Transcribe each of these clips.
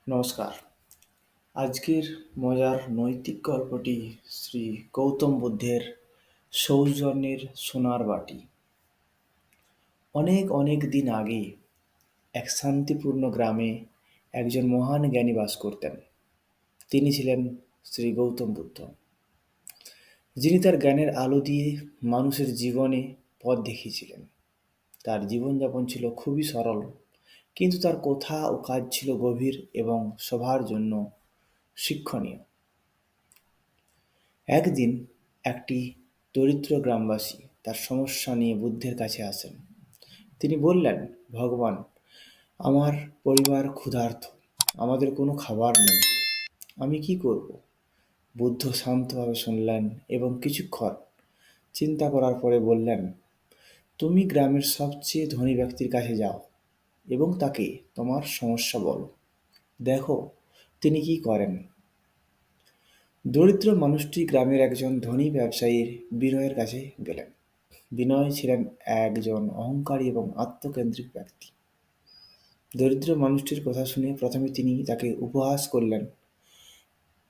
নমস্কার। আজকের মজার নৈতিক গল্পটি শ্রী গৌতম বুদ্ধের সৌজন্যের সোনার বাটি। অনেক অনেক দিন আগে এক শান্তিপূর্ণ গ্রামে একজন মহান জ্ঞানী বাস করতেন। তিনি ছিলেন শ্রী গৌতম বুদ্ধ, যিনি তার জ্ঞানের আলো দিয়ে মানুষের জীবনে পথ দেখিয়েছিলেন। তার জীবনযাপন ছিল খুবই সরল, কিন্তু তার কথা ও কাজ ছিল গভীর এবং সবার জন্য শিক্ষণীয়। একদিন একটি দরিদ্র গ্রামবাসী তার সমস্যা নিয়ে বুদ্ধের কাছে আসেন। তিনি বললেন, ভগবান, আমার পরিবার ক্ষুধার্ত, আমাদের কোনো খাবার নেই, আমি কি করব? বুদ্ধ শান্তভাবে শুনলেন এবং কিছুক্ষণ চিন্তা করার পরে বললেন, তুমি গ্রামের সবচেয়ে ধনী ব্যক্তির কাছে যাও এবং তাকে তোমার সমস্যা বলো, দেখো তিনি কি করেন। দরিদ্র মানুষটি গ্রামের একজন ধনী ব্যবসায়ীর বিনয়ের কাছে গেলেন। বিনয় ছিলেন একজন অহংকারী এবং আত্মকেন্দ্রিক ব্যক্তি। দরিদ্র মানুষটির কথা শুনে প্রথমে তিনি তাকে উপহাস করলেন,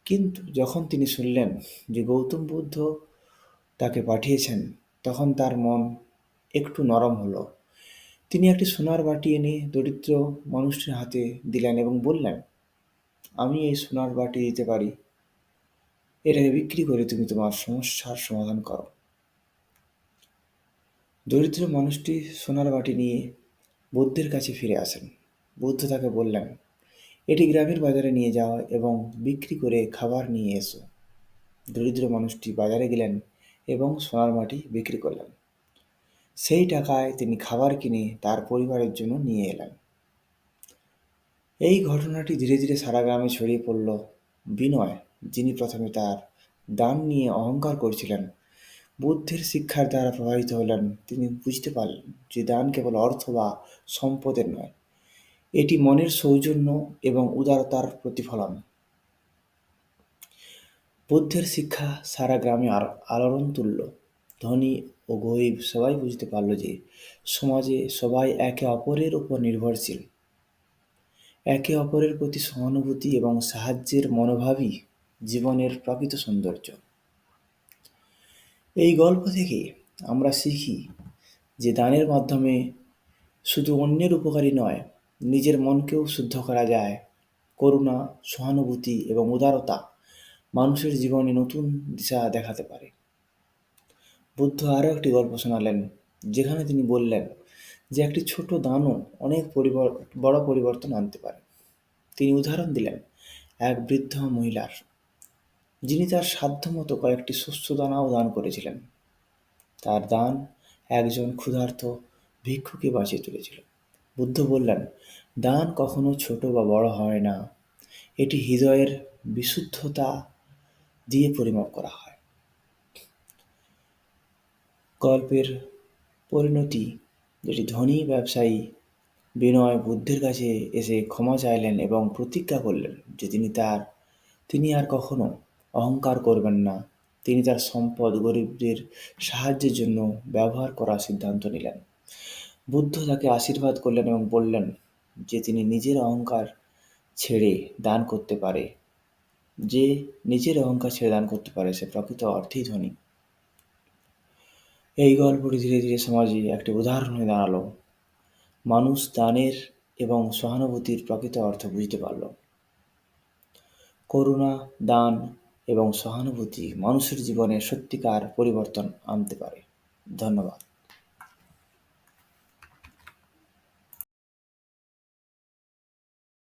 কিন্তু যখন তিনি শুনলেন যে গৌতম বুদ্ধ তাকে পাঠিয়েছেন, তখন তার মন একটু নরম হলো। তিনি একটি সোনার বাটি এনে দরিদ্র মানুষটির হাতে দিলেন এবং বললেন, আমি এই সোনার বাটি দিতে পারি, এটাকে বিক্রি করে তুমি তোমার সমস্যার সমাধান করো। দরিদ্র মানুষটি সোনার বাটি নিয়ে বুদ্ধের কাছে ফিরে আসেন। বুদ্ধ তাকে বললেন, এটি গ্রামের বাজারে নিয়ে যাও এবং বিক্রি করে খাবার নিয়ে এসো। দরিদ্র মানুষটি বাজারে গেলেন এবং সোনার বাটি বিক্রি করলেন। সেই টাকায় তিনি খাবার কিনে তার পরিবারের জন্য নিয়ে এলেন। এই ঘটনাটি ধীরে ধীরে সারা গ্রামে ছড়িয়ে পড়ল। বিনয়, যিনি প্রথমে তার দান নিয়ে অহংকার করছিলেন, বুদ্ধের শিক্ষার দ্বারা প্রভাবিত হলেন। তিনি বুঝতে পারলেন যে দান কেবল অর্থ বা সম্পদের নয়, এটি মনের সৌজন্য এবং উদারতার প্রতিফলন। বুদ্ধের শিক্ষা সারা গ্রামে আলোড়ন তুলল। ধনী ও গরিব সবাই বুঝতে পারল যে সমাজে সবাই একে অপরের উপর নির্ভরশীল। একে অপরের প্রতি সহানুভূতি এবং সাহায্যের মনোভাবই জীবনের প্রকৃত সৌন্দর্য। এই গল্প থেকে আমরা শিখি যে দানের মাধ্যমে শুধু অন্যের উপকারী নয়, নিজের মনকেও শুদ্ধ করা যায়। করুণা, সহানুভূতি এবং উদারতা মানুষের জীবনে নতুন দিশা দেখাতে পারে। বুদ্ধ আরও একটি গল্প শোনালেন, যেখানে তিনি বললেন যে একটি ছোট দানও অনেক বড় পরিবর্তন আনতে পারে। তিনি উদাহরণ দিলেন এক বৃদ্ধ মহিলার, যিনি তার সাধ্যমতো কয়েকটি শস্যদানাও দান করেছিলেন। তার দান একজন ক্ষুধার্ত ভিক্ষুকে বাঁচিয়ে তুলেছিল। বুদ্ধ বললেন, দান কখনো ছোট বা বড় হয় না, এটি হৃদয়ের বিশুদ্ধতা দিয়ে পরিমাপ করা হয়। গল্পের পরিণতি, যেটি ধনী ব্যবসায়ী বিনয় বুদ্ধের কাছে এসে ক্ষমা চাইলেন এবং প্রতিজ্ঞা করলেন যে তিনি আর কখনো অহংকার করবেন না। তিনি তার সম্পদ গরিবদের সাহায্যের জন্য ব্যবহার করার সিদ্ধান্ত নিলেন। বুদ্ধ তাকে আশীর্বাদ করলেন এবং বললেন যে তিনি নিজের অহংকার ছেড়ে দান করতে পারে। যে নিজের অহংকার ছেড়ে দান করতে পারে, সে প্রকৃত অর্থেই ধনী। এই গল্পটি ধীরে ধীরে সমাজে একটি উদাহরণ হয়ে দাঁড়ালো। মানুষ দানের এবং সহানুভূতির প্রকৃত অর্থ বুঝতে পারল। করুণা, দান এবং সহানুভূতি মানুষের জীবনে সত্যিকার পরিবর্তন আনতে পারে। ধন্যবাদ।